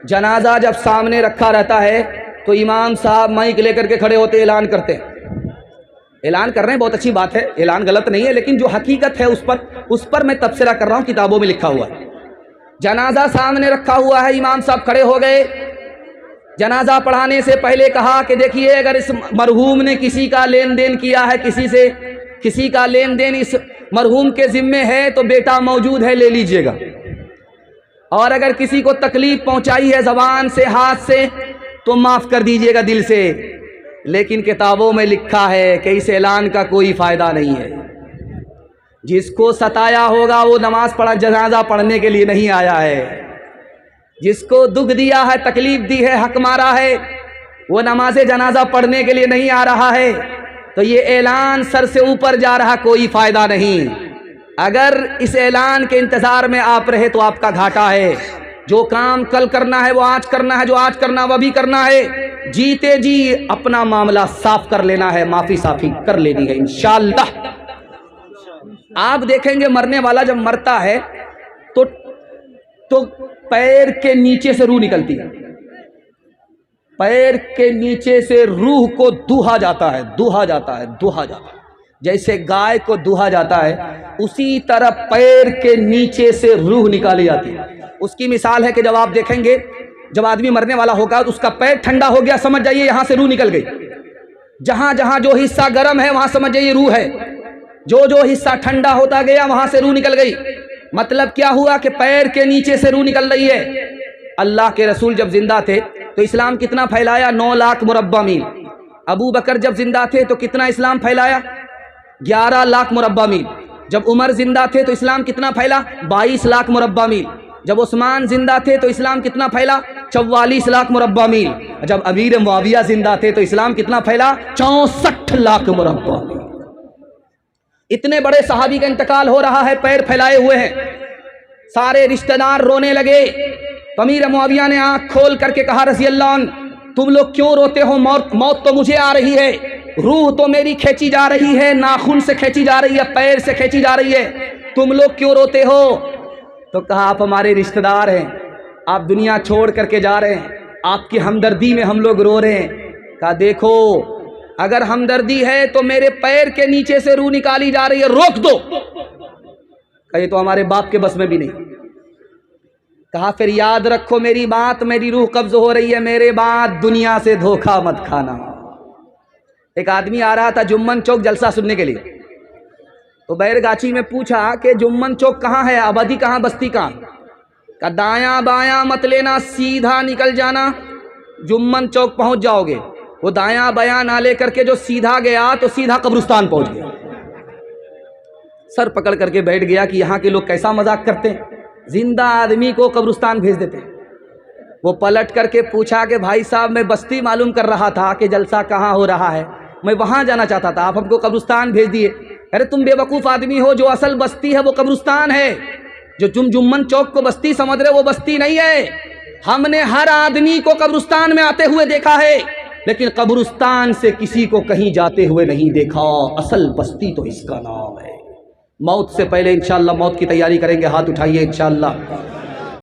جنازہ جب سامنے رکھا رہتا ہے تو امام صاحب مائک لے کر کے کھڑے ہوتے اعلان کرتے ہیں. اعلان کر رہے ہیں، بہت اچھی بات ہے، اعلان غلط نہیں ہے، لیکن جو حقیقت ہے اس پر میں تبصرہ کر رہا ہوں. کتابوں میں لکھا ہوا ہے. جنازہ سامنے رکھا ہوا ہے، امام صاحب کھڑے ہو گئے. جنازہ پڑھانے سے پہلے کہا کہ دیکھیے اگر اس مرحوم نے کسی کا لین دین کیا ہے، کسی کا لین دین اس مرحوم کے ذمے ہے تو بیٹا موجود ہے، لے لیجئے گا. اور اگر کسی کو تکلیف پہنچائی ہے زبان سے، ہاتھ سے، تو معاف کر دیجئے گا دل سے. لیکن کتابوں میں لکھا ہے کہ اس اعلان کا کوئی فائدہ نہیں ہے. جس کو ستایا ہوگا وہ نماز پڑھا جنازہ پڑھنے کے لیے نہیں آیا ہے. جس کو دکھ دیا ہے، تکلیف دی ہے، حق مارا ہے، وہ نماز جنازہ پڑھنے کے لیے نہیں آ رہا ہے. تو یہ اعلان سر سے اوپر جا رہا، کوئی فائدہ نہیں. اگر اس اعلان کے انتظار میں آپ رہے تو آپ کا گھاٹا ہے. جو کام کل کرنا ہے وہ آج کرنا ہے، جو آج کرنا وہ بھی کرنا ہے. جیتے جی اپنا معاملہ صاف کر لینا ہے، معافی صافی کر لینی ہے انشاءاللہ. آپ دیکھیں گے مرنے والا جب مرتا ہے تو پیر کے نیچے سے روح نکلتی ہے. پیر کے نیچے سے روح کو دوہا جاتا ہے. جیسے گائے کو دوہا جاتا ہے اسی طرح پیر کے نیچے سے روح نکالی جاتی ہے. اس کی مثال ہے کہ جب آپ دیکھیں گے جب آدمی مرنے والا ہوگا تو اس کا پیر ٹھنڈا ہو گیا، سمجھ جائیے یہاں سے روح نکل گئی. جہاں جہاں جو حصہ گرم ہے وہاں سمجھ جائیے روح ہے، جو حصہ ٹھنڈا ہوتا گیا وہاں سے روح نکل گئی. مطلب کیا ہوا کہ پیر کے نیچے سے روح نکل رہی ہے. اللہ کے رسول جب زندہ تھے تو اسلام کتنا پھیلایا؟ 9 لاکھ مربع میل. ابو بکر جب زندہ تھے تو کتنا اسلام پھیلایا؟ 11 لاکھ مربع میل. جب عمر زندہ تھے تو اسلام کتنا پھیلا؟ 22 لاکھ مربع میل. جب عثمان زندہ تھے تو اسلام کتنا پھیلا؟ 44 لاکھ مربع میل. جب امیر معاویہ زندہ تھے تو اسلام کتنا پھیلا؟ 64 لاکھ مربع میل. اتنے بڑے صحابی کا انتقال ہو رہا ہے، پیر پھیلائے ہوئے ہیں. سارے رشتہ دار رونے لگے. تو امیر معاویہ نے آنکھ کھول کر کے کہا رضی اللہ عنہ، تم لوگ کیوں روتے ہو؟ موت تو مجھے آ رہی ہے، روح تو میری کھینچی جا رہی ہے، ناخن سے کھینچی جا رہی ہے، پیر سے کھینچی جا رہی ہے، تم لوگ کیوں روتے ہو؟ تو کہا آپ ہمارے رشتہ دار ہیں، آپ دنیا چھوڑ کر کے جا رہے ہیں، آپ کی ہمدردی میں ہم لوگ رو رہے ہیں. کہا دیکھو اگر ہمدردی ہے تو میرے پیر کے نیچے سے روح نکالی جا رہی ہے، روک دو. کہا یہ تو ہمارے باپ کے بس میں بھی نہیں. کہا پھر یاد رکھو میری بات، میری روح قبض ہو رہی ہے، میرے بعد دنیا سے دھوکہ مت کھانا. ایک آدمی آ رہا تھا جمن چوک جلسہ سننے کے لیے. تو بیرگاچی میں پوچھا کہ جمن چوک کہاں ہے، آبادی کہاں، بستی کہاں؟ کہ دایاں بایاں مت لینا، سیدھا نکل جانا، جمن چوک پہنچ جاؤ گے. وہ دایاں بایاں نہ لے کر کے جو سیدھا گیا تو سیدھا قبرستان پہنچ گیا. سر پکڑ کر کے بیٹھ گیا کہ یہاں کے لوگ کیسا مذاق کرتے ہیں، زندہ آدمی کو قبرستان بھیج دیتے ہیں. وہ پلٹ کر کے پوچھا کہ بھائی صاحب میں بستی معلوم کر رہا تھا کہ جلسہ کہاں ہو رہا ہے، میں وہاں جانا چاہتا تھا، آپ ہم کو قبرستان بھیج دیے. ارے تم بے وقوف آدمی ہو، جو اصل بستی ہے وہ قبرستان ہے. جو تم جمن چوک کو بستی سمجھ رہے وہ بستی نہیں ہے. ہم نے ہر آدمی کو قبرستان میں آتے ہوئے دیکھا ہے، لیکن قبرستان سے کسی کو کہیں جاتے ہوئے نہیں دیکھا. اصل بستی تو اس کا نام ہے. موت سے پہلے انشاءاللہ موت کی تیاری کریں گے، ہاتھ اٹھائیے انشاءاللہ.